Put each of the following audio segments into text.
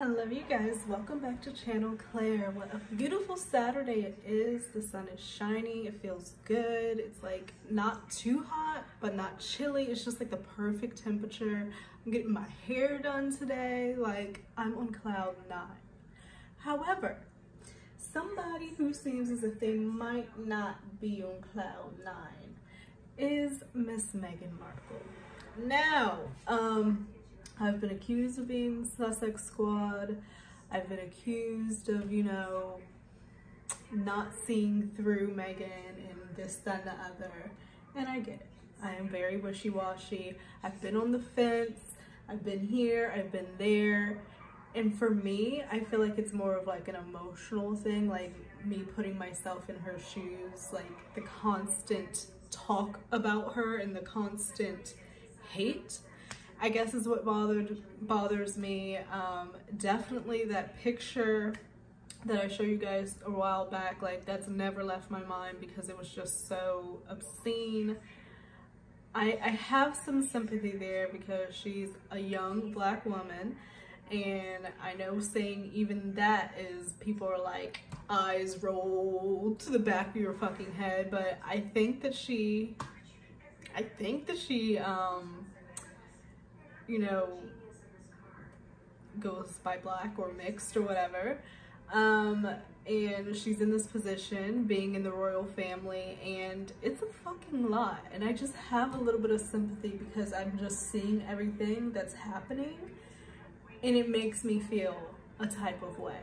Hello you guys, welcome back to Channel Claire. What a beautiful Saturday it is. The sun is shining, it feels good. It's like not too hot but not chilly. It's just like the perfect temperature. I'm getting my hair done today, like I'm on cloud 9. However, somebody who seems as if they might not be on cloud 9 is Miss Meghan Markle. Now, I've been accused of being Sussex Squad. I've been accused of, not seeing through Meghan and this, that, and the other. And I get it. I am very wishy-washy. I've been on the fence. I've been here. I've been there. And for me, I feel like it's more of like an emotional thing, like me putting myself in her shoes, like the constant talk about her and the constant hate, I guess, is what bothers me. Definitely that picture that I showed you guys a while back, like that's never left my mind because it was just so obscene. I have some sympathy there because she's a young Black woman, and I know saying even that is, people are like, eyes roll to the back of your fucking head, but I think that she goes by Black or mixed or whatever, and she's in this position being in the royal family, and it's a fucking lot, and I just have a little bit of sympathy because I'm just seeing everything that's happening and it makes me feel a type of way.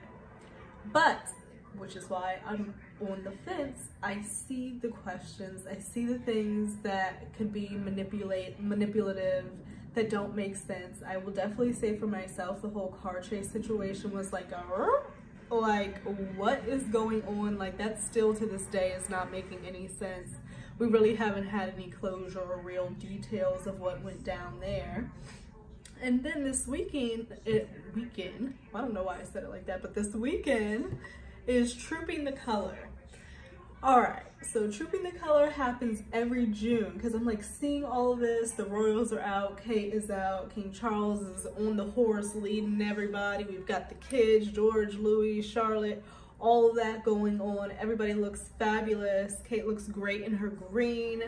But which is why I'm on the fence. I see the questions, I see the things that could be manipulative, that don't make sense. I will definitely say for myself, the whole car chase situation was like what is going on? Like that still to this day is not making any sense. We really haven't had any closure or real details of what went down there. And then this weekend, I don't know why I said it like that, but this weekend is Trooping the Color. Alright, so Trooping the Color happens every June because I'm like seeing all of this. The royals are out, Kate is out, King Charles is on the horse leading everybody. We've got the kids, George, Louis, Charlotte, all of that going on. Everybody looks fabulous. Kate looks great in her green.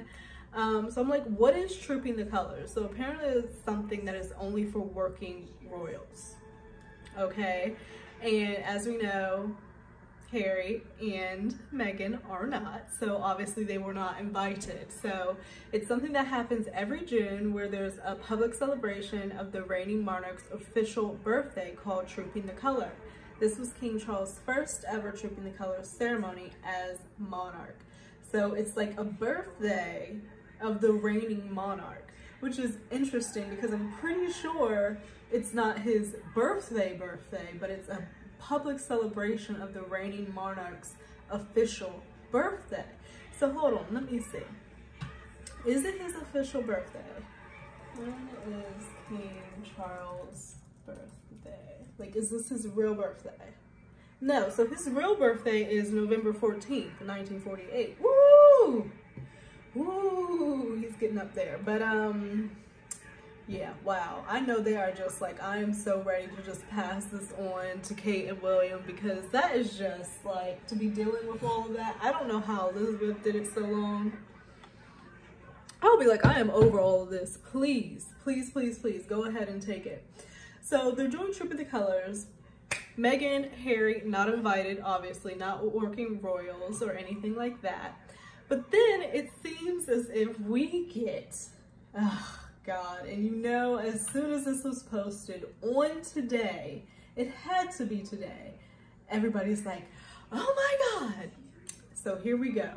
So I'm like, what is Trooping the Color? So apparently it's something that is only for working royals, okay? And as we know, Harry and Meghan are not, so obviously they were not invited. So it's something that happens every June where there's a public celebration of the reigning monarch's official birthday called Trooping the Color. This was King Charles' first ever Trooping the Color ceremony as monarch. So it's like a birthday of the reigning monarch, which is interesting because I'm pretty sure it's not his birthday, but it's a public celebration of the reigning monarch's official birthday. So hold on, let me see. Is it his official birthday? When is King Charles' birthday? Like, is this his real birthday? No, so his real birthday is November 14th, 1948. Woo! Woo! He's getting up there. But, yeah, wow. I know they are just like, I am so ready to just pass this on to Kate and William because that is just like, to be dealing with all of that. I don't know how Elizabeth did it so long. I'll be like, I am over all of this. Please, please, please, please go ahead and take it. So they're doing Trooping the Colors. Meghan, Harry, not invited, obviously, not working royals or anything like that. But then it seems as if we get, oh God, and as soon as this was posted on today, it had to be today, everybody's like, oh my God. So here we go.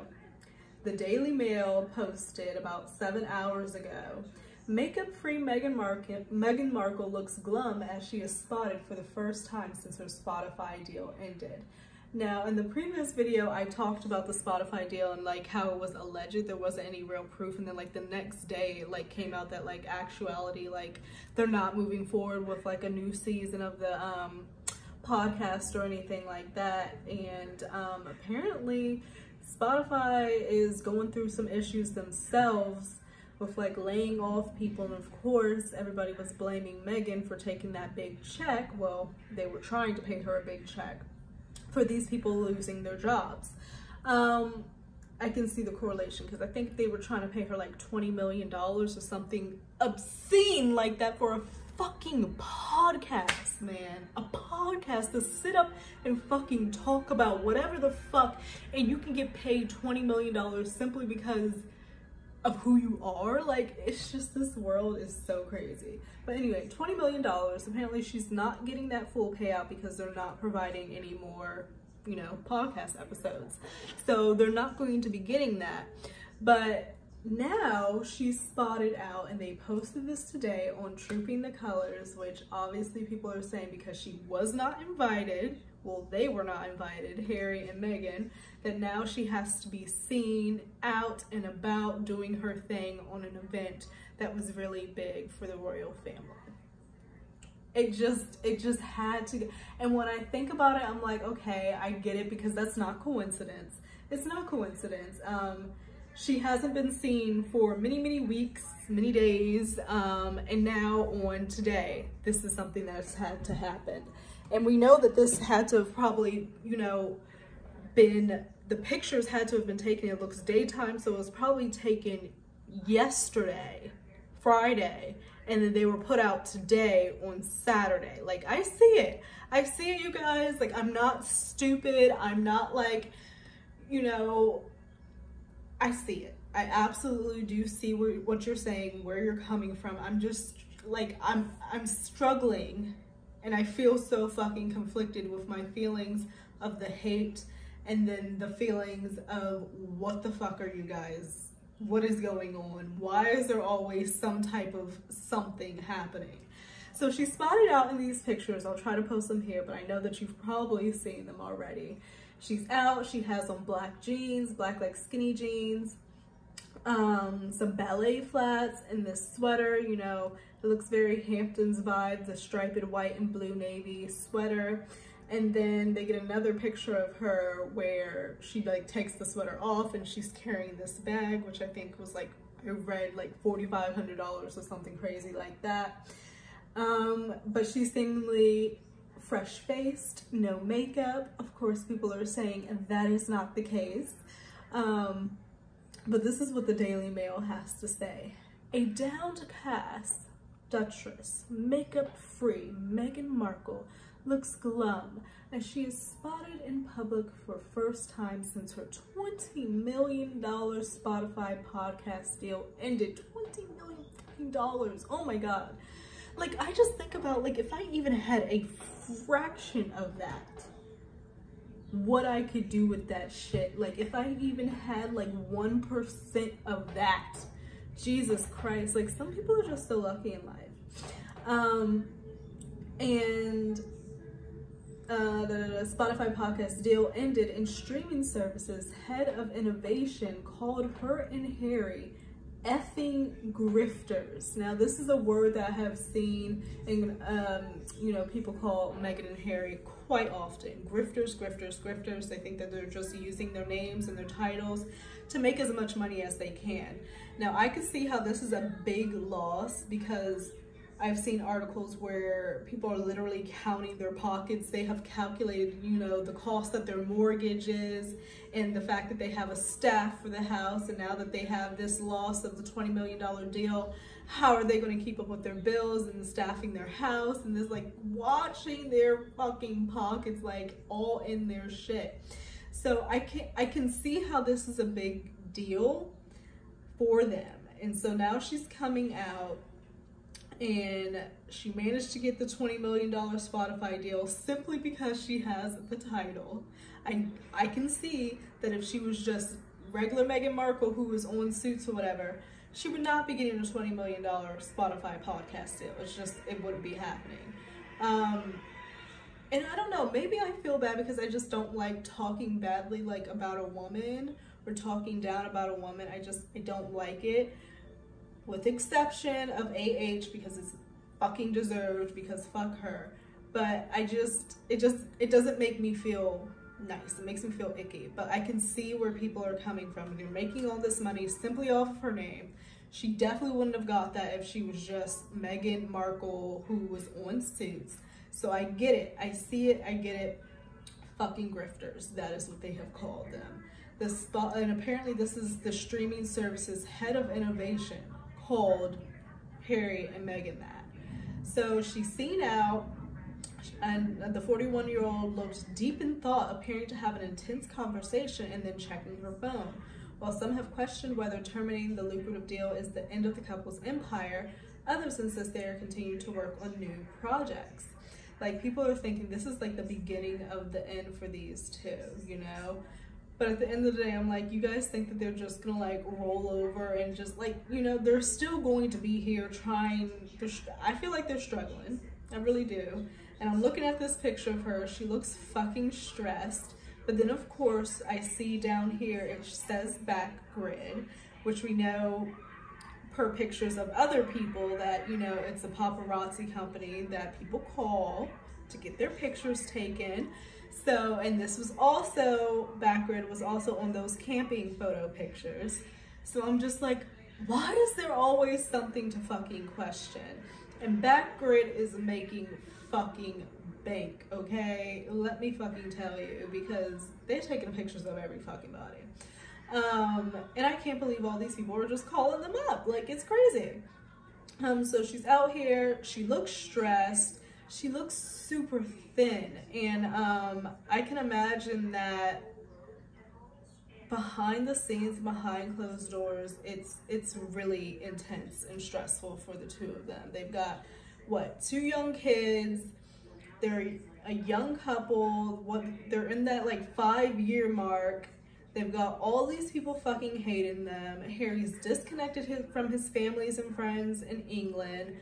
The Daily Mail posted about 7 hours ago, makeup-free Meghan Markle looks glum as she is spotted for the first time since her Spotify deal ended. Now, in the previous video, I talked about the Spotify deal and like how it was alleged, there wasn't any real proof, and then like the next day it like came out that like actuality, like they're not moving forward with like a new season of the podcast or anything like that. And apparently Spotify is going through some issues themselves with like laying off people, and of course everybody was blaming Meghan for taking that big check. Well, they were trying to pay her a big check for these people losing their jobs. I can see the correlation because I think they were trying to pay her like $20 million or something obscene like that for a fucking podcast, man. A podcast to sit up and fucking talk about whatever the fuck, and you can get paid $20 million simply because of who you are. Like, it's just, this world is so crazy. But anyway, $20 million. Apparently she's not getting that full payout because they're not providing any more, you know, podcast episodes. So they're not going to be getting that. But now she's spotted out, and they posted this today on Trooping the Colors, which obviously people are saying because she was not invited, well, they were not invited, Harry and Meghan, that now she has to be seen out and about doing her thing on an event that was really big for the royal family. It just had to. And when I think about it, I'm like, okay, I get it, because that's not coincidence. It's not coincidence. She hasn't been seen for many weeks, many days, and now on today, this is something that's had to happen. And we know that this had to have probably, you know, been, the pictures had to have been taken, it looks daytime, so it was probably taken yesterday, Friday, and then they were put out today on Saturday. Like, I see it, you guys. Like, I'm not stupid, I'm not like, you know, I see it. I absolutely do see what you're saying, where you're coming from. I'm just like, I'm struggling, and I feel so fucking conflicted with my feelings of the hate and then the feelings of what the fuck are you guys, what is going on? Why is there always some type of something happening? So she's spotted out in these pictures. I'll try to post them here, but I know that you've probably seen them already. She's out, she has on black jeans, black like skinny jeans, some ballet flats, and this sweater, you know, it looks very Hamptons vibe, the striped white and blue navy sweater. And then they get another picture of her where she like takes the sweater off and she's carrying this bag, which I think was like, I read like $4,500 or something crazy like that. But she's seemingly fresh-faced, no makeup. Of course, people are saying that is not the case. But this is what the Daily Mail has to say. A downcast Duchess, makeup-free Meghan Markle looks glum as she is spotted in public for first time since her $20 million Spotify podcast deal ended. $20 million, oh my God. Like, I just think about, like, if I even had a fraction of that, what I could do with that shit. Like, if I even had like 1% of that, Jesus Christ. Like, some people are just so lucky in life. The Spotify podcast deal ended, and streaming services head of innovation called her and Harry effing grifters. Now, this is a word that I have seen, and you know, people call Meghan and Harry quite often. Grifters, grifters, grifters. They think that they're just using their names and their titles to make as much money as they can. Now, I could see how this is a big loss, because I've seen articles where people are literally counting their pockets. They have calculated, you know, the cost of their mortgage is, and the fact that they have a staff for the house, and now that they have this loss of the $20 million deal, how are they going to keep up with their bills and staffing their house, and this, like, watching their fucking pockets, like, all in their shit. So I can see how this is a big deal for them. And so now she's coming out, and she managed to get the $20 million Spotify deal simply because she has the title. I can see that if she was just regular Meghan Markle, who was on Suits or whatever, she would not be getting a $20 million Spotify podcast deal. It's just, it wouldn't be happening. And I don't know, maybe I feel bad because I just don't like talking badly, like, about a woman, or talking down about a woman. I don't like it. With exception of AH, because it's fucking deserved, because fuck her. But it doesn't make me feel nice. It makes me feel icky. But I can see where people are coming from. They're making all this money simply off of her name. She definitely wouldn't have got that if she was just Meghan Markle who was on Suits. So I get it. I see it. I get it. Fucking grifters. That is what they have called them. And apparently this is the streaming service's head of innovation called Harry and Meghan that. So she's seen out, and the 41-year-old looked deep in thought, appearing to have an intense conversation and then checking her phone. While some have questioned whether terminating the lucrative deal is the end of the couple's empire, others insist they are continuing to work on new projects. Like, people are thinking this is like the beginning of the end for these two, you know? But at the end of the day, I'm like, you guys think that they're just gonna like roll over and just like, you know, they're still going to be here trying. I feel like they're struggling. I really do. And I'm looking at this picture of her. She looks fucking stressed. But then, of course, I see down here, it says back grid, which we know per pictures of other people that, you know, it's a paparazzi company that people call to get their pictures taken. So, and this was also, back grid was also on those camping photo pictures. So I'm just like, why is there always something to fucking question? And back grid is making fucking bank, okay? Let me fucking tell you, because they're taking pictures of every fucking body. And I can't believe all these people are just calling them up. Like, it's crazy. So she's out here. She looks stressed. She looks super thin. And I can imagine that behind the scenes, behind closed doors, it's really intense and stressful for the two of them. They've got, what, 2 young kids. They're a young couple. They're in that like 5-year mark. They've got all these people fucking hating them. Harry's disconnected from his families and friends in England.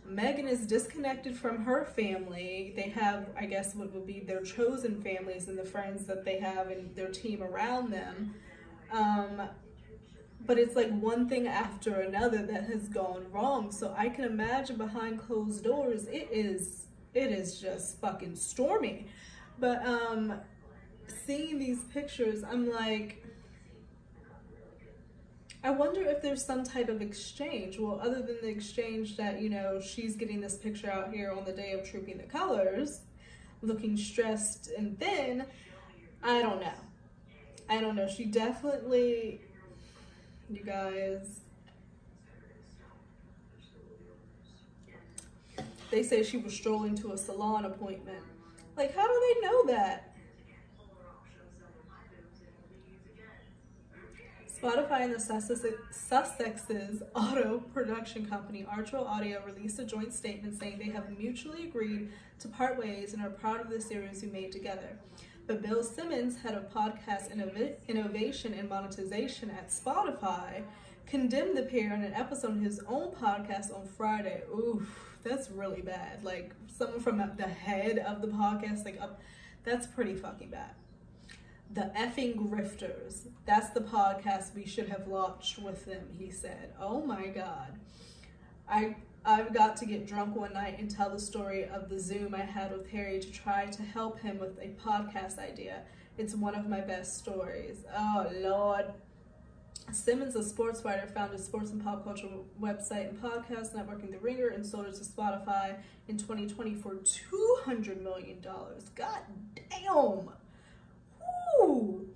Meghan is disconnected from her family. They have, I guess, what would be their chosen families and the friends that they have and their team around them. But it's like one thing after another that has gone wrong. So I can imagine behind closed doors, it is just fucking stormy. But seeing these pictures, I'm like, I wonder if there's some type of exchange. Well, other than the exchange that, you know, she's getting this picture out here on the day of Trooping the Colors, looking stressed and thin. I don't know. I don't know. She definitely, you guys, they say she was strolling to a salon appointment. Like, how do they know that? Spotify and the Sussex's auto production company, Artro Audio, released a joint statement saying they have mutually agreed to part ways and are proud of the series we made together. But Bill Simmons, head of podcast innovation and monetization at Spotify, condemned the pair in an episode of his own podcast on Friday. Oof, that's really bad. Like, someone from the head of the podcast, like, that's pretty fucking bad. The effing grifters. That's the podcast we should have launched with them, he said. Oh my God. I've got to get drunk one night and tell the story of the Zoom I had with Harry to try to help him with a podcast idea. It's one of my best stories. Oh, Lord. Simmons, a sports writer, founded sports and pop culture website and podcast networking The Ringer and sold it to Spotify in 2020 for $200 million. God damn. Ooh.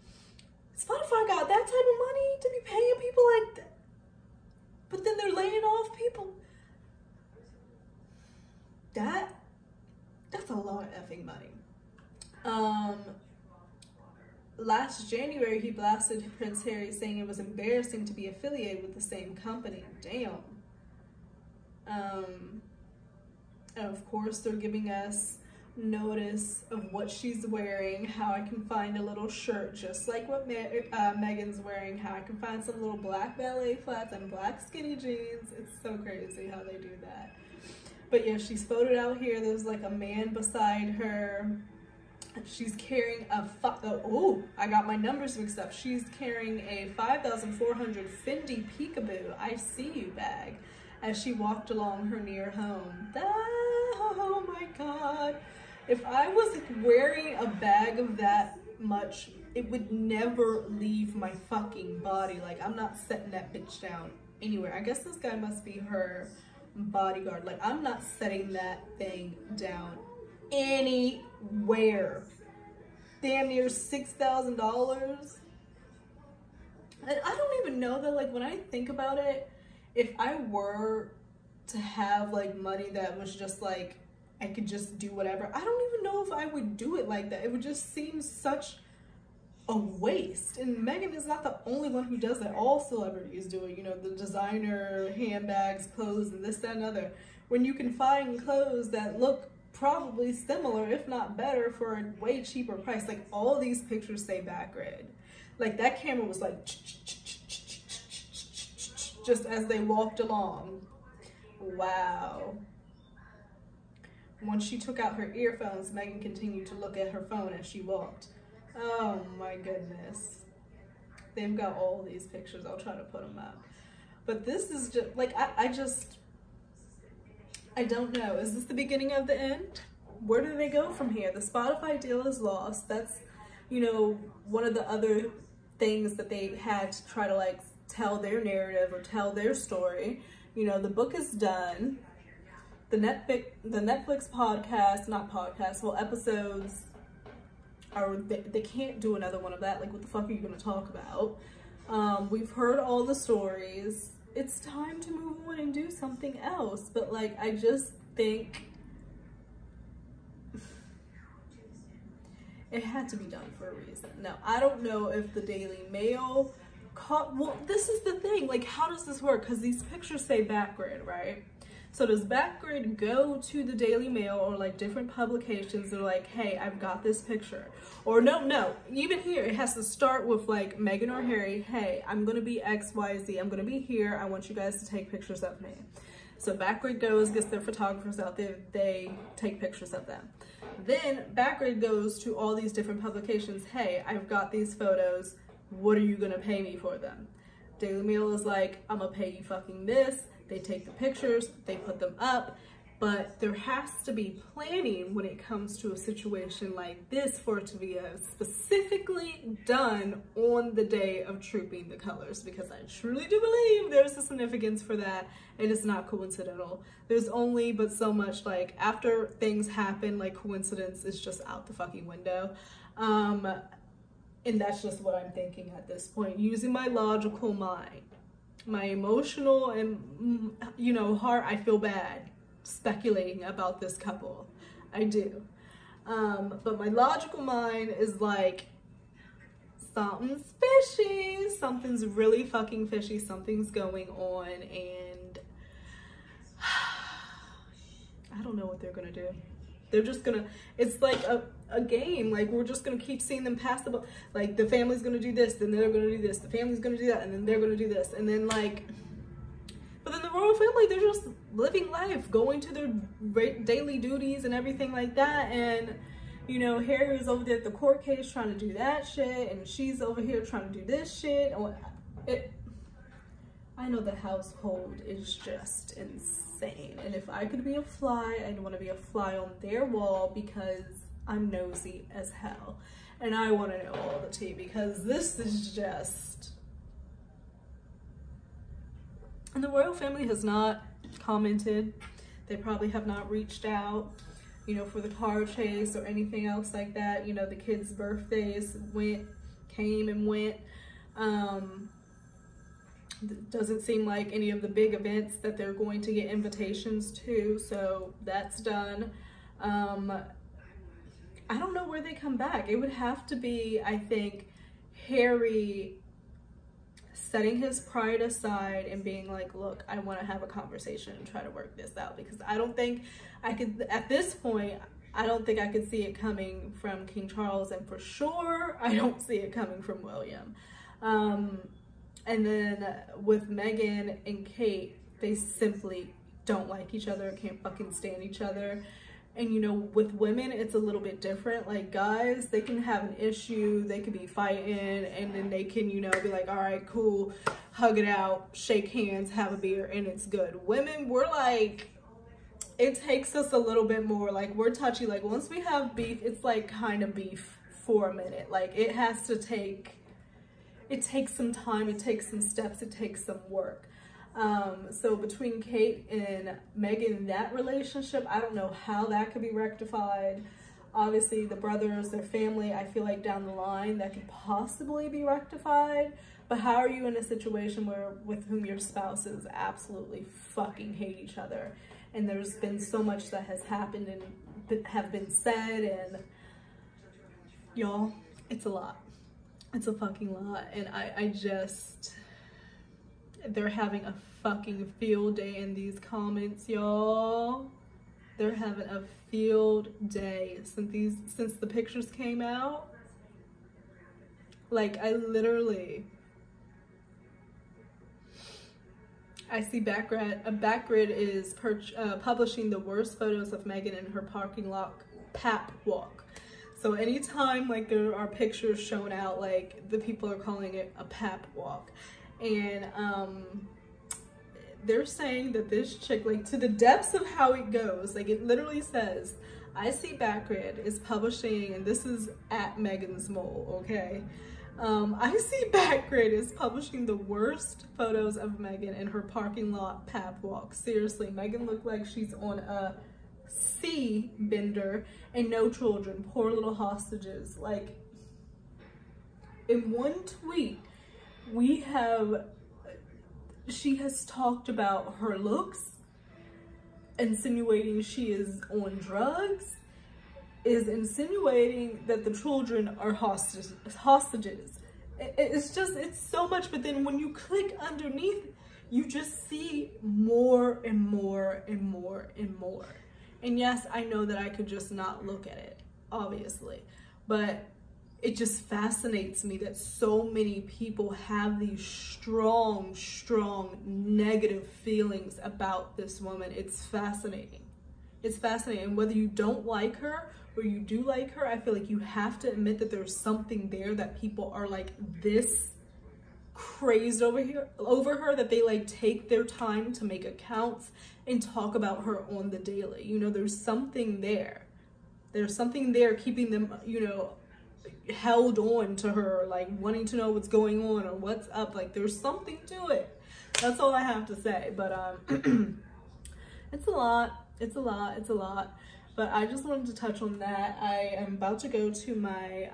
Spotify got that type of money to be paying people like that. But then they're laying off people. That's a lot of effing money. Last January, he blasted Prince Harry, saying it was embarrassing to be affiliated with the same company. Damn. And of course, they're giving us notice of what she's wearing, how I can find a little shirt just like what Meghan's wearing, how I can find some little black ballet flats and black skinny jeans. It's so crazy how they do that. But yeah, she's photoed out here. There's like a man beside her. She's carrying a, oh, I got my numbers mixed up. She's carrying a 5,400 Fendi Peekaboo I See You bag as she walked along her near home. Oh my God. If I was wearing a bag of that much, it would never leave my fucking body. Like, I'm not setting that bitch down anywhere. I guess this guy must be her bodyguard. Like, I'm not setting that thing down anywhere. Damn near $6,000. And I don't even know that, like, when I think about it, if I were to have like money that was just like, I could just do whatever, I don't even know if I would do it like that. It would just seem such a waste. And Megan is not the only one who does that. All celebrities do it, you know, the designer handbags, clothes, and this, that, and other. When you can find clothes that look probably similar, if not better, for a way cheaper price. Like, all these pictures say back red. Like, that camera was like just as they walked along. Wow. Once she took out her earphones, Megan continued to look at her phone as she walked. Oh my goodness. They've got all these pictures. I'll try to put them up. But this is just, like, I don't know. Is this the beginning of the end? Where do they go from here? The Spotify deal is lost. That's, you know, one of the other things that they had to try to, like, tell their narrative or tell their story. You know, the book is done. The Netflix podcast, not podcast, well, episodes are, they can't do another one of that. Like, what the fuck are you going to talk about? We've heard all the stories. It's time to move on and do something else. But, like, I just think it had to be done for a reason. Now, I don't know if the Daily Mail caught, well, this is the thing. Like, how does this work? Because these pictures say backgrid, right? So does backgrid go to the Daily Mail or like different publications? They're like, hey, I've got this picture. Or no, even here, it has to start with like Meghan or Harry, hey, I'm gonna be XYZ, I'm gonna be here, I want you guys to take pictures of me. So backgrid goes, gets their photographers out there, they take pictures of them. Then backgrid goes to all these different publications, hey, I've got these photos, what are you gonna pay me for them? Daily Mail is like, I'm gonna pay you fucking this. They take the pictures, they put them up, but there has to be planning when it comes to a situation like this for it to be specifically done on the day of Trooping the Colors, because I truly do believe there's a significance for that. It is not coincidental. There's only but so much, like, after things happen, like, coincidence is just out the fucking window. And that's just what I'm thinking at this point, using my logical mind. My emotional and, you know, heart, I feel bad speculating about this couple. I do. But my logical mind is like, something's fishy. Something's really fucking fishy. Something's going on, and I don't know what they're gonna do. They're just gonna, it's like a game. Like, we're just gonna keep seeing them pass the ball. Like, the family's gonna do this, then they're gonna do this, the family's gonna do that, and then they're gonna do this. And then, like, but then the royal family, they're just living life, going to their daily duties and everything like that. And, you know, Harry's over there at the court case trying to do that shit, and she's over here trying to do this shit. I know the household is just insane. And if I could be a fly, I'd want to be a fly on their wall, because I'm nosy as hell. And I want to know all the tea, because this is just... And the royal family has not commented. They probably have not reached out, you know, for the car chase or anything else like that. You know, the kids' birthdays came and went. Doesn't seem like any of the big events that they're going to get invitations to, so that's done. I don't know where they come back. It would have to be, I think, Harry setting his pride aside and being like, look, I want to have a conversation and try to work this out, because I don't think I could, at this point, I don't think I could see it coming from King Charles, and for sure, I don't see it coming from William. And then with Meghan and Kate, they simply don't like each other, can't fucking stand each other. And, you know, with women, it's a little bit different. Like, guys, they can have an issue, they could be fighting, and then they can, you know, be like, all right, cool, hug it out, shake hands, have a beer, and it's good. Women, we're like, it takes us a little bit more, like, we're touchy. Like, once we have beef, it's like kind of beef for a minute. Like, it takes some time, it takes some steps, it takes some work. So between Kate and Meghan, that relationship, I don't know how that could be rectified. Obviously, the brothers, their family, I feel like down the line that could possibly be rectified. But how are you in a situation where with whom your spouses absolutely fucking hate each other? And there's been so much that has happened and have been said, and y'all, it's a lot. It's a fucking lot. And I just, they're having a fucking field day in these comments, y'all. They're having a field day since the pictures came out. Like, I see Backgrid is publishing the worst photos of Meghan in her parking lot pap walk. So anytime like there are pictures shown out, like the people are calling it a pap walk. And they're saying that this chick, like to the depths of how it goes, like it literally says, I see Backgrid is publishing, and this is at Meghan's Mole, okay? I see Backgrid is publishing the worst photos of Meghan in her parking lot pap walk. Seriously, Meghan looked like she's on a sea bender and no children, poor little hostages. Like, in one tweet, she has talked about her looks, insinuating she is on drugs, is insinuating that the children are hostages. It's just, it's so much. But then when you click underneath, you just see more and more and more and more. And yes, I know that I could just not look at it, obviously, but it just fascinates me that so many people have these strong negative feelings about this woman. It's fascinating. It's fascinating. Whether you don't like her or you do like her, I feel like you have to admit that there's something there, that people are like this crazed over her, that they like take their time to make accounts and talk about her on the daily. You know, there's something there. There's something there keeping them, you know, held on to her, like wanting to know what's going on or what's up. Like, there's something to it. That's all I have to say. But it's a lot. It's a lot. It's a lot. But I just wanted to touch on that. I am about to go to my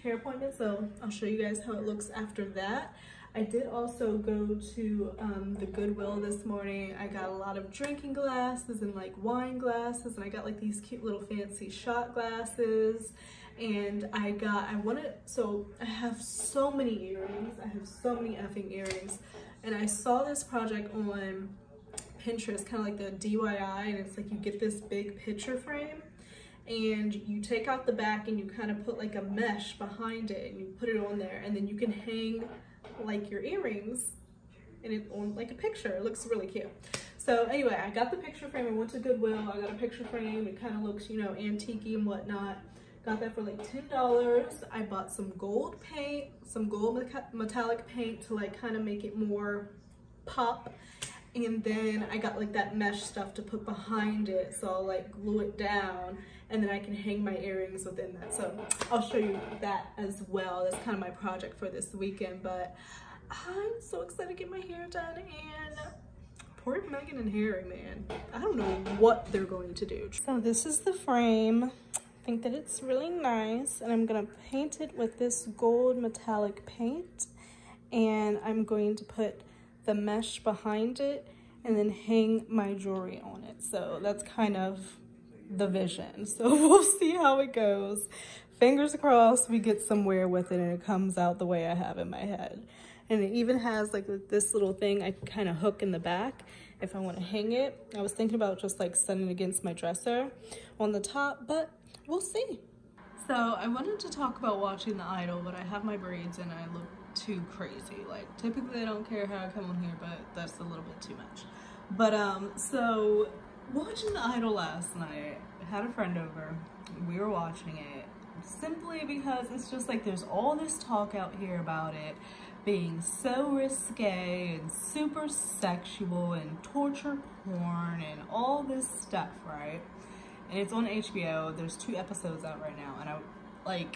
hair appointment, so I'll show you guys how it looks after that. I did also go to the Goodwill this morning. I got a lot of drinking glasses and like wine glasses, and I got like these cute little fancy shot glasses. And I have so many earrings. I have so many effing earrings. And I saw this project on Pinterest, kind of like the DIY, and it's like you get this big picture frame and you take out the back and you kind of put like a mesh behind it and you put it on there, and then you can hang like your earrings and it on like a picture. It looks really cute. So anyway, I got the picture frame. I went to Goodwill. I got a picture frame. It kind of looks, you know, antique-y and whatnot. Got that for like $10. I bought some gold paint, some gold metallic paint to like kind of make it more pop. And then I got like that mesh stuff to put behind it, so I'll like glue it down, and then I can hang my earrings within that. So I'll show you that as well. That's kind of my project for this weekend. But I'm so excited to get my hair done, and poor Meghan and Harry, man. I don't know what they're going to do. So this is the frame. I think that it's really nice, and I'm gonna paint it with this gold metallic paint, and I'm going to put the mesh behind it and then hang my jewelry on it. So that's kind of the vision. So we'll see how it goes. Fingers crossed we get somewhere with it and it comes out the way I have in my head. And it even has like this little thing I can kind of hook in the back if I want to hang it. I was thinking about just like setting it against my dresser on the top, but we'll see. So I wanted to talk about watching The Idol, but I have my braids and I look too crazy. Like, typically I don't care how I come on here, but that's a little bit too much. But so watching The Idol last night, I had a friend over, we were watching it simply because it's just like there's all this talk out here about it being so risque and super sexual and torture porn and all this stuff, right? And it's on HBO. There's 2 episodes out right now, and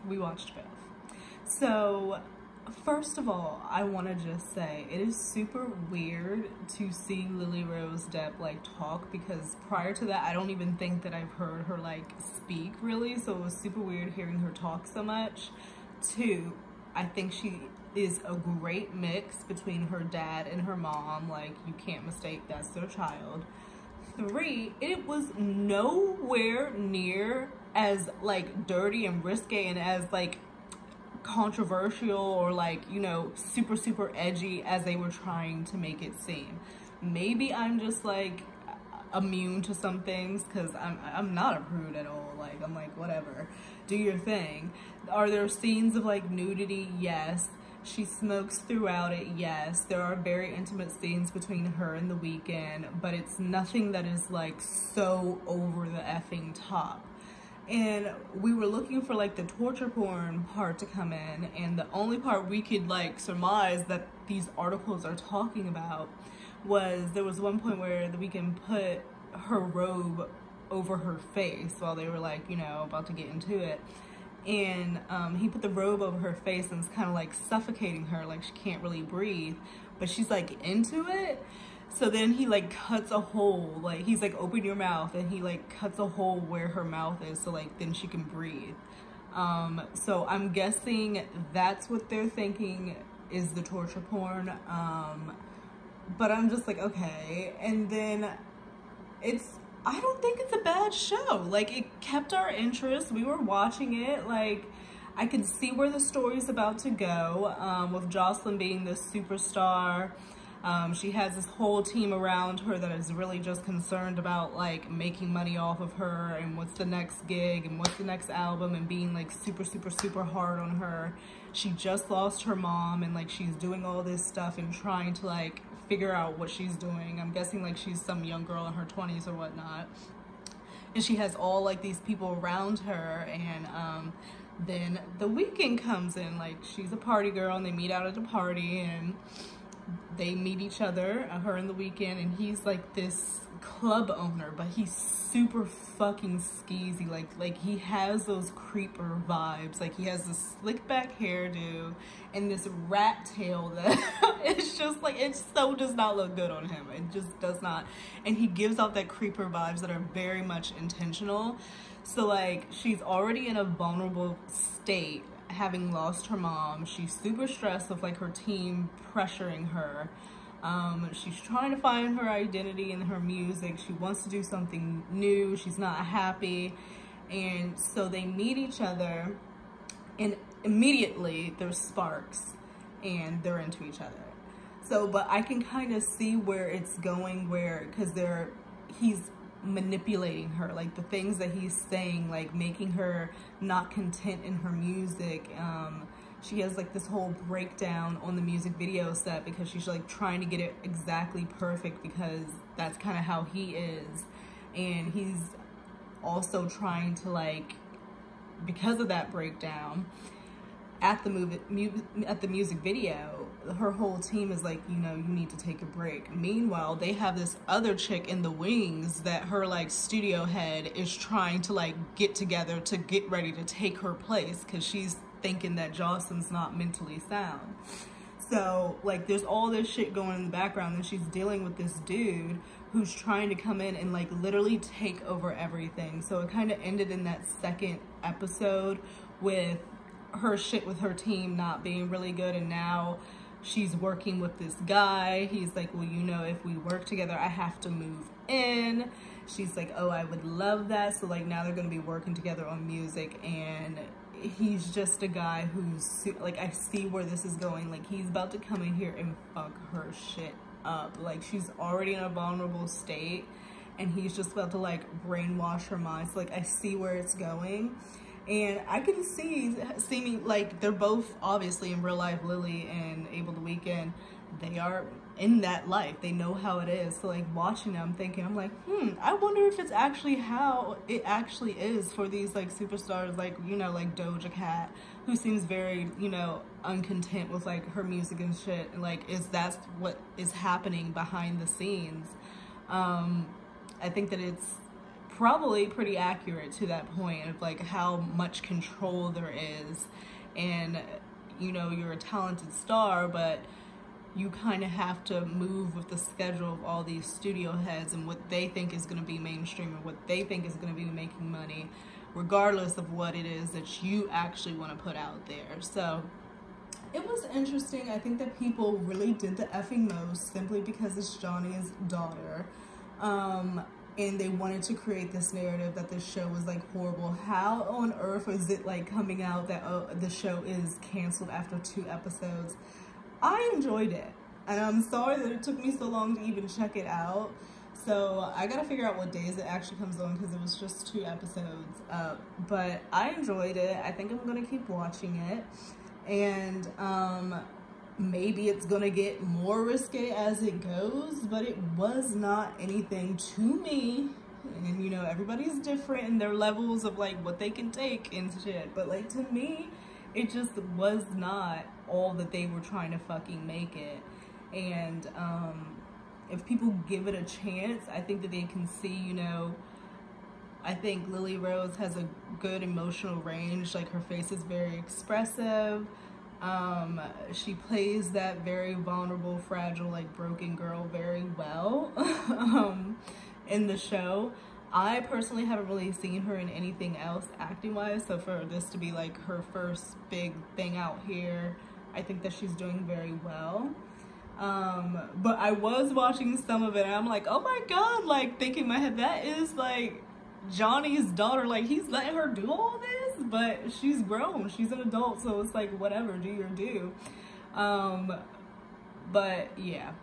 we watched both. So First of all, I want to just say it is super weird to see Lily Rose Depp like talk, because prior to that I don't even think that I've heard her like speak really, so it was super weird hearing her talk so much. Two, I think she is a great mix between her dad and her mom. Like, you can't mistake that's their child. Three, it was nowhere near as like dirty and risque and as like controversial or like, you know, super edgy as they were trying to make it seem. Maybe I'm just like immune to some things, because I'm not a prude at all. Like, I'm like, whatever, do your thing. Are there scenes of like nudity? Yes. She smokes throughout it, yes. There are very intimate scenes between her and The Weeknd, but it's nothing that is like so over the effing top. And we were looking for like the torture porn part to come in, and the only part we could like surmise that these articles are talking about was there was one point where The Weeknd put her robe over her face while they were like, you know, about to get into it. And he put the robe over her face and it's kind of like suffocating her, like she can't really breathe, but she's like into it. So then he like cuts a hole, like he's like, open your mouth, and he like cuts a hole where her mouth is so like then she can breathe. So I'm guessing that's what they're thinking is the torture porn. But I'm just like, okay. And then I don't think it's a bad show. Like, it kept our interest. We were watching it. Like, I could see where the story's about to go, with Jocelyn being this superstar. She has this whole team around her that is really just concerned about like making money off of her and what's the next gig and what's the next album, and being like super hard on her. She just lost her mom, and like she's doing all this stuff and trying to like figure out what she's doing. I'm guessing like she's some young girl in her 20s or whatnot, and she has all like these people around her. And then The Weeknd comes in, like she's a party girl, and they meet out at a party, and they meet each other, her and The Weeknd, and he's like this club owner, but he's super fucking skeezy. Like he has those creeper vibes. Like, he has this slick back hairdo and this rat tail that it's just like, it so does not look good on him. It just does not. And he gives off that creeper vibes that are very much intentional. So like, she's already in a vulnerable state, having lost her mom. She's super stressed with like her team pressuring her. She's trying to find her identity in her music. She wants to do something new. She's not happy. And so they meet each other, and immediately there's sparks and they're into each other. So, but I can kind of see where it's going, where, because he's manipulating her, like the things that he's saying, like making her not content in her music. She has like this whole breakdown on the music video set because she's like trying to get it exactly perfect, because that's kind of how he is. And he's also trying to like, because of that breakdown at the music video, her whole team is like, you know, you need to take a break. Meanwhile, they have this other chick in the wings that her like studio head is trying to like get together to get ready to take her place, because she's thinking that Jocelyn's not mentally sound. So like, there's all this shit going in the background, and she's dealing with this dude who's trying to come in and like literally take over everything. So it kind of ended in that second episode with her shit with her team not being really good, and now she's working with this guy. He's like, well, you know, if we work together, I have to move in. She's like, oh, I would love that. So like, now they're gonna be working together on music, and he's just a guy who's like, I see where this is going. Like, he's about to come in here and fuck her shit up. Like, she's already in a vulnerable state, and he's just about to like brainwash her mind. So like, I see where it's going. And I can see me, like, they're both obviously in real life, Lily and Abel The Weeknd, they are in that life. They know how it is. So like, watching them, thinking, I'm like, I wonder if it's actually how it actually is for these like superstars, like, you know, like Doja Cat, who seems very, you know, uncontent with like her music and shit. And like, that's what is happening behind the scenes. I think that it's probably pretty accurate to that point of like how much control there is. And you know, you're a talented star, but you kind of have to move with the schedule of all these studio heads and what they think is going to be mainstream or what they think is going to be making money, regardless of what it is that you actually want to put out there. So it was interesting. I think that people really did the effing most simply because it's Johnny's daughter. And they wanted to create this narrative that this show was like horrible. How on earth is it like coming out that the show is canceled after 2 episodes? I enjoyed it, and I'm sorry that it took me so long to even check it out. So I gotta figure out what days it actually comes on because it was just 2 episodes. But I enjoyed it. I think I'm gonna keep watching it, and maybe it's gonna get more risque as it goes, but it was not anything to me. And you know, everybody's different in their levels of like what they can take and shit, but like to me, it just was not all that they were trying to fucking make it. And if people give it a chance, I think that they can see, you know, I think Lily Rose has a good emotional range. Like her face is very expressive. She plays that very vulnerable, fragile, like broken girl very well in the show. I personally haven't really seen her in anything else acting wise, so for this to be like her first big thing out here, I think that she's doing very well. But I was watching some of it and I'm like, oh my god, like thinking in my head, that is like Johnny's daughter, like he's letting her do all this, but she's grown, she's an adult, so it's like whatever, do your do. But yeah,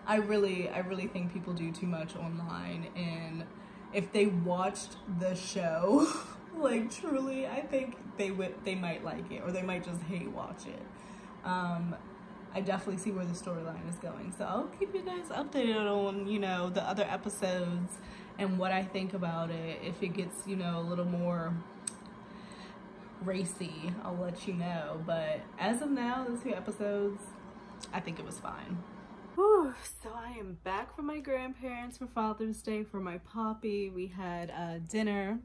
I really think people do too much online, and if they watched the show, like truly, I think they might like it, or they might just hate watch it. I definitely see where the storyline is going, so I'll keep you guys updated on, you know, the other episodes and what I think about it. If it gets, you know, a little more racy, I'll let you know. But as of now, the 2 episodes, I think it was fine. Whew, so I am back from my grandparents for Father's Day for my poppy. We had dinner.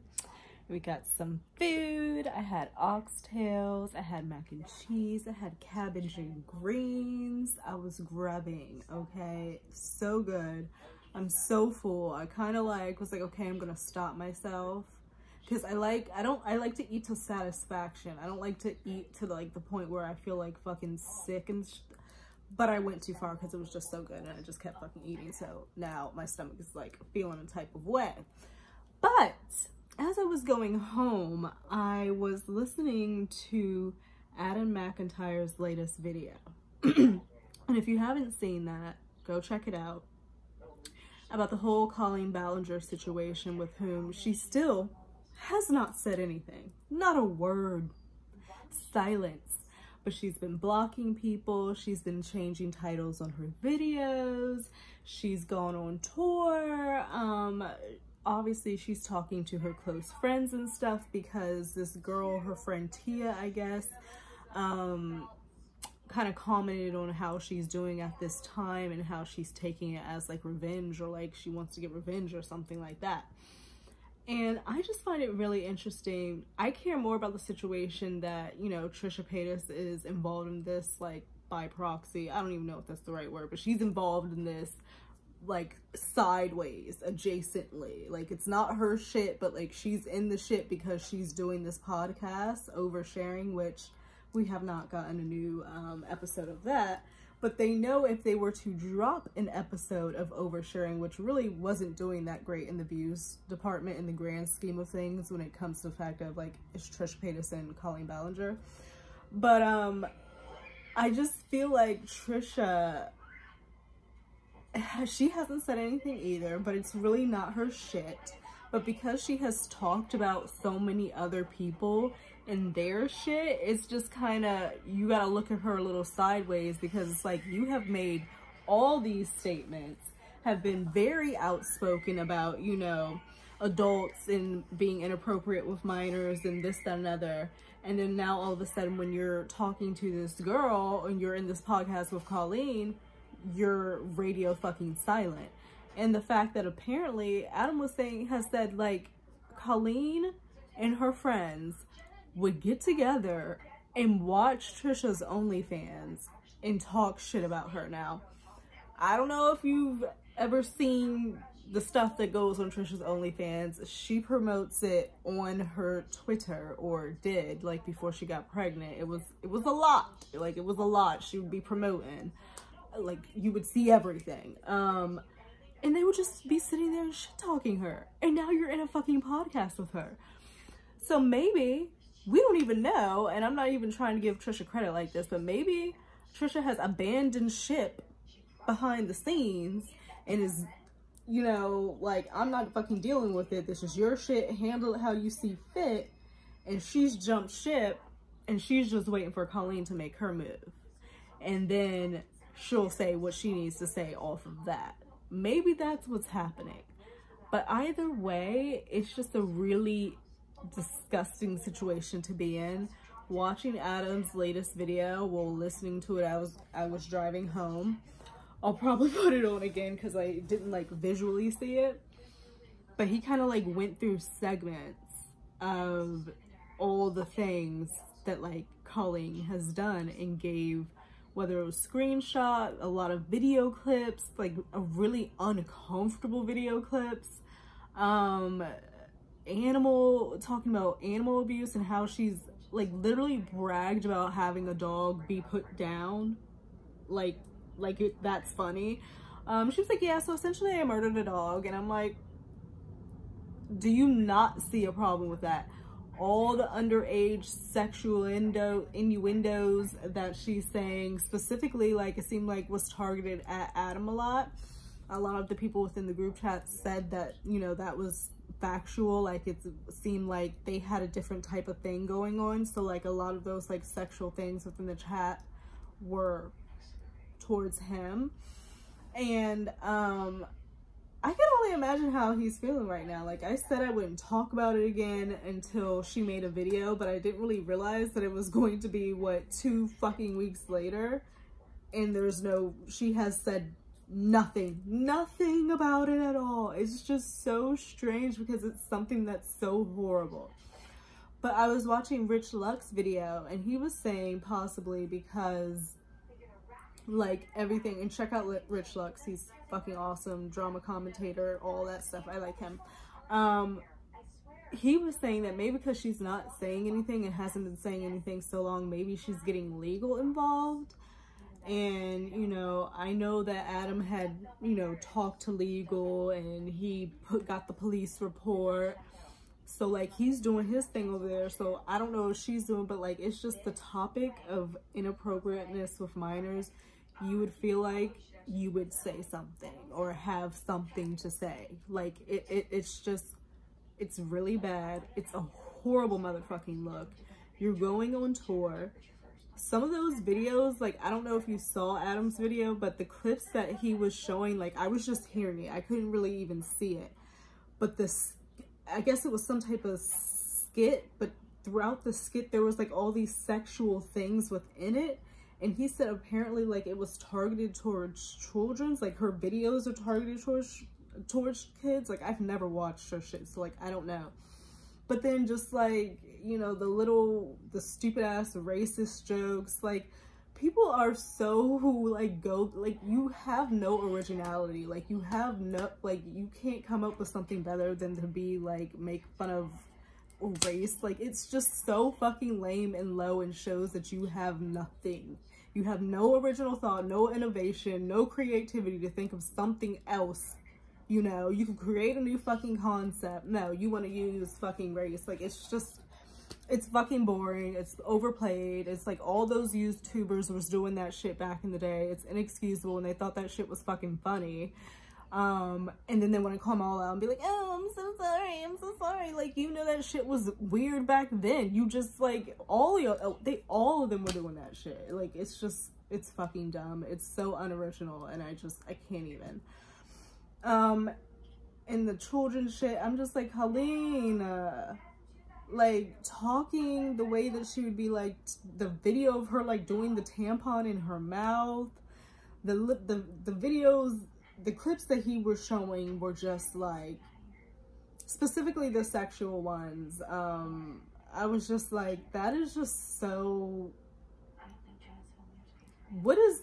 We got some food. I had oxtails. I had mac and cheese. I had cabbage and greens. I was grubbing, okay? So good. I'm so full. I kind of was like, okay, I'm gonna stop myself. Because I like to eat to satisfaction. I don't like to eat to like the point where I feel like fucking sick and but I went too far because it was just so good and I just kept fucking eating. So now my stomach is like feeling a type of way. But as I was going home, I was listening to Adam McIntyre's latest video. And if you haven't seen that, go check it out. About the whole Colleen Ballinger situation, with whom she still has not said anything. Not a word. Silence. But she's been blocking people. She's been changing titles on her videos. She's gone on tour. Obviously she's talking to her close friends and stuff because this girl, her friend Tia, I guess, kind of commented on how she's doing at this time and how she's taking it as like revenge, or like she wants to get revenge or something like that. And I just find it really interesting. I care more about the situation that, you know, Trisha Paytas is involved in this, like, by proxy. I don't even know if that's the right word, but she's involved in this, like, sideways, adjacently. Like, it's not her shit, but, like, she's in the shit because she's doing this podcast, Oversharing, which we have not gotten a new episode of that. But they know if they were to drop an episode of Oversharing, which really wasn't doing that great in the views department in the grand scheme of things when it comes to the fact of, like, it's Trish Paytas and Colleen Ballinger. But I just feel like Trisha, she hasn't said anything either, but it's really not her shit. But because she has talked about so many other people and their shit, it's just kind of, you gotta look at her a little sideways, because it's like, you have made all these statements, have been very outspoken about, you know, adults and being inappropriate with minors and this, that, and other. And then now all of a sudden when you're talking to this girl and you're in this podcast with Colleen, you're radio fucking silent. And the fact that apparently Adam has said, like, Colleen and her friends would get together and watch Trisha's OnlyFans and talk shit about her. Now, I don't know if you've ever seen the stuff that goes on Trisha's OnlyFans. She promotes it on her Twitter, or did, like, before she got pregnant. It was a lot. Like, it was a lot she would be promoting. Like, you would see everything. And they would just be sitting there and shit talking her. And now you're in a fucking podcast with her. So maybe, we don't even know, and I'm not even trying to give Trisha credit like this, but maybe Trisha has abandoned ship behind the scenes and is, you know, like, I'm not fucking dealing with it. This is your shit. Handle it how you see fit. And she's jumped ship, and she's just waiting for Colleen to make her move. And then she'll say what she needs to say off of that. Maybe that's what's happening. But either way, it's just a really disgusting situation to be in. Watching Adam's latest video while listening to it, I was driving home. I'll probably put it on again because I didn't like visually see it. But he kind of like went through segments of all the things that like Colleen has done, and gave, whether it was screenshot, a lot of video clips, like a really uncomfortable video clips, talking about animal abuse and how she's like literally bragged about having a dog be put down. That's funny. She was like, yeah, so essentially I murdered a dog. And I'm like, do you not see a problem with that? All the underage sexual innuendos that she's saying, specifically, like, it seemed like was targeted at Adam a lot. A lot of the people within the group chat said that, you know, that was factual. Like, it seemed like they had a different type of thing going on. So, like, a lot of those, like, sexual things within the chat were towards him. And, I can only imagine how he's feeling right now. Like I said, I wouldn't talk about it again until she made a video, but I didn't really realize that it was going to be, what, 2 fucking weeks later, and she has said nothing about it at all. It's just so strange because it's something that's so horrible. But I was watching Rich Luck's video, and he was saying possibly because, like, everything, and check out Rich Lux, he's fucking awesome, drama commentator, all that stuff, I like him. He was saying that maybe because she's not saying anything and hasn't been saying anything so long, maybe she's getting legal involved. And, you know, I know that Adam had, you know, talked to legal, and he got the police report. So, like, he's doing his thing over there. So, I don't know what she's doing, but, like, it's just the topic of inappropriateness with minors. You would feel like you would say something or have something to say. Like, it's just, it's really bad. It's a horrible motherfucking look. You're going on tour. Some of those videos, like, I don't know if you saw Adam's video, but the clips that he was showing, like, I was just hearing it. I couldn't really even see it. But this, I guess it was some type of skit, but throughout the skit, there was, like, all these sexual things within it. And he said apparently, like, it was targeted towards children's, like, her videos are targeted towards kids. Like, I've never watched her shit, so, like, I don't know. But then just, like, you know, the stupid ass racist jokes, like, people are so, like, you have no originality. Like, you have no, like, you can't come up with something better than to be, like, make fun of race. Like, it's just so fucking lame and low, and shows that you have nothing. You have no original thought, no innovation, no creativity to think of something else. You know, you can create a new fucking concept. No, you want to use fucking race. Like, it's just, it's fucking boring. It's overplayed. It's like all those YouTubers was doing that shit back in the day. It's inexcusable, and they thought that shit was fucking funny. And then they want to come all out and be like, oh, I'm so sorry. Like, you know, that shit was weird back then. You just, like, all of them were doing that shit. Like, it's just, it's fucking dumb. It's so unoriginal, and I can't even. And the children's shit, I'm just like, Colleen, like, talking the way that she would be, like, the video of her, like, doing the tampon in her mouth, the videos, the clips that he was showing were just, like, specifically the sexual ones. I was just like, that is just so, what is,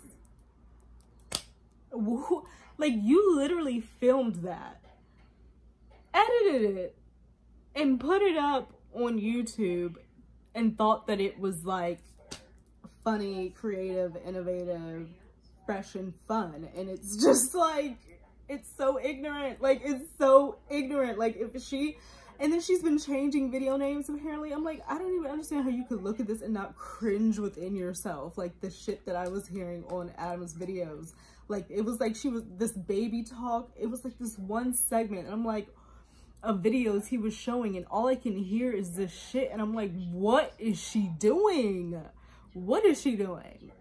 like, you literally filmed that, edited it, and put it up on YouTube and thought that it was like funny, creative, innovative, fresh, and fun. And it's just like, it's so ignorant. Like, it's so ignorant. Like, if she, and then she's been changing video names apparently. I'm like, I don't even understand how you could look at this and not cringe within yourself. Like, the shit that I was hearing on Adam's videos. Like, it was like she was, this baby talk, it was like this one segment, and I'm like, of videos he was showing, and all I can hear is this shit, and I'm like, what is she doing? What is she doing?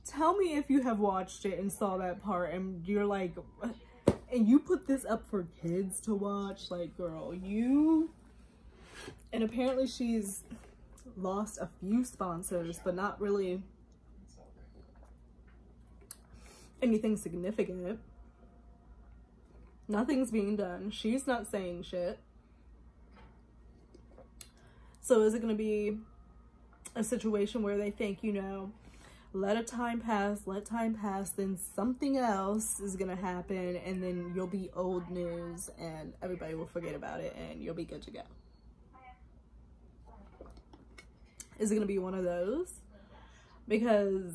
Tell me if you have watched it and saw that part and you're like, and you put this up for kids to watch. Like, girl, you, and apparently she's lost a few sponsors, but not really anything significant. Nothing's being done. She's not saying shit. So is it going to be a situation where they think, you know, let time pass, then something else is going to happen, and then you'll be old news and everybody will forget about it and you'll be good to go? Is it going to be one of those? Because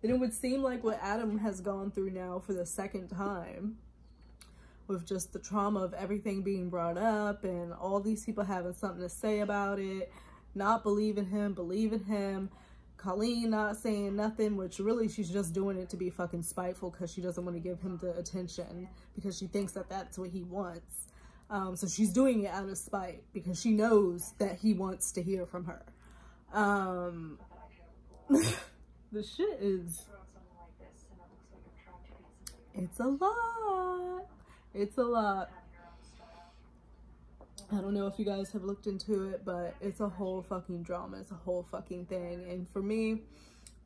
then it would seem like what Adam has gone through now for the second time, with just the trauma of everything being brought up and all these people having something to say about it, not believing him, Colleen not saying nothing, which really she's just doing it to be fucking spiteful because she doesn't want to give him the attention because she thinks that that's what he wants. So she's doing it out of spite because she knows that he wants to hear from her. The shit is, it's a lot. It's a lot. I don't know if you guys have looked into it, but it's a whole fucking drama. It's a whole fucking thing. And for me,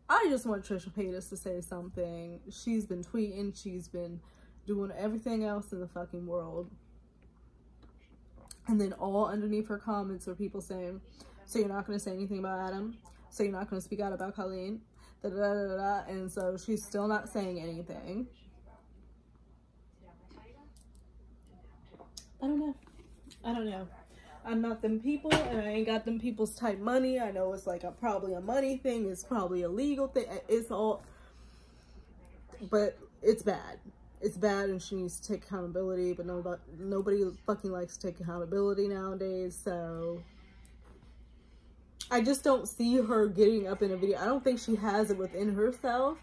I just want Trisha Paytas to say something. She's been tweeting. She's been doing everything else in the fucking world. And then all underneath her comments are people saying, so you're not going to say anything about Adam? So you're not going to speak out about Colleen? Da, da, da, da, da. And so she's still not saying anything. I don't know. I'm not them people, and I ain't got them people's type money. I know it's like probably a money thing. It's probably a legal thing. It's all, but it's bad. It's bad, and she needs to take accountability, but nobody fucking likes to take accountability nowadays. So I just don't see her getting up in a video. I don't think she has it within herself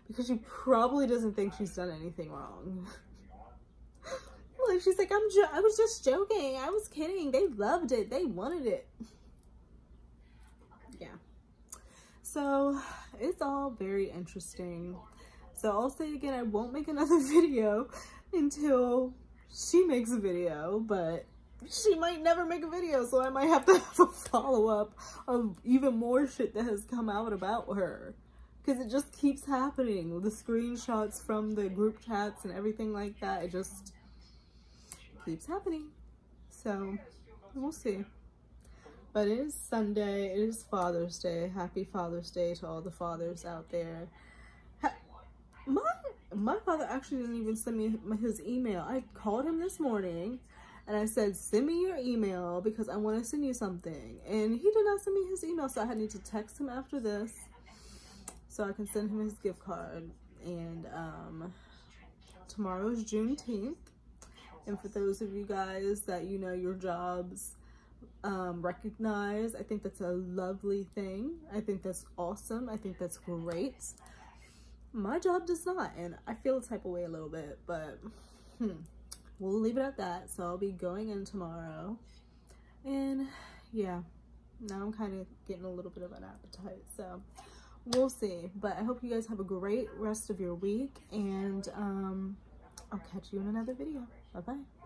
because she probably doesn't think she's done anything wrong. Like, she's like, I was just joking. I was kidding. They loved it. They wanted it. Yeah. So it's all very interesting. So I'll say again, I won't make another video until she makes a video, but she might never make a video, so I might have to have a follow-up of even more shit that has come out about her. Because it just keeps happening. The screenshots from the group chats and everything like that, it just keeps happening. So we'll see. But it is Sunday. It is Father's Day. Happy Father's Day to all the fathers out there. My father actually didn't even send me his email. I called him this morning and I said, send me your email because I want to send you something. And he did not send me his email, so I need to text him after this so I can send him his gift card. And tomorrow is Juneteenth. And for those of you guys that, you know, your jobs recognize, I think that's a lovely thing. I think that's awesome. I think that's great. My job does not, and I feel the type of way a little bit, but we'll leave it at that. So I'll be going in tomorrow, and yeah, now I'm kind of getting a little bit of an appetite, so we'll see. But I hope you guys have a great rest of your week, and I'll catch you in another video. Bye bye.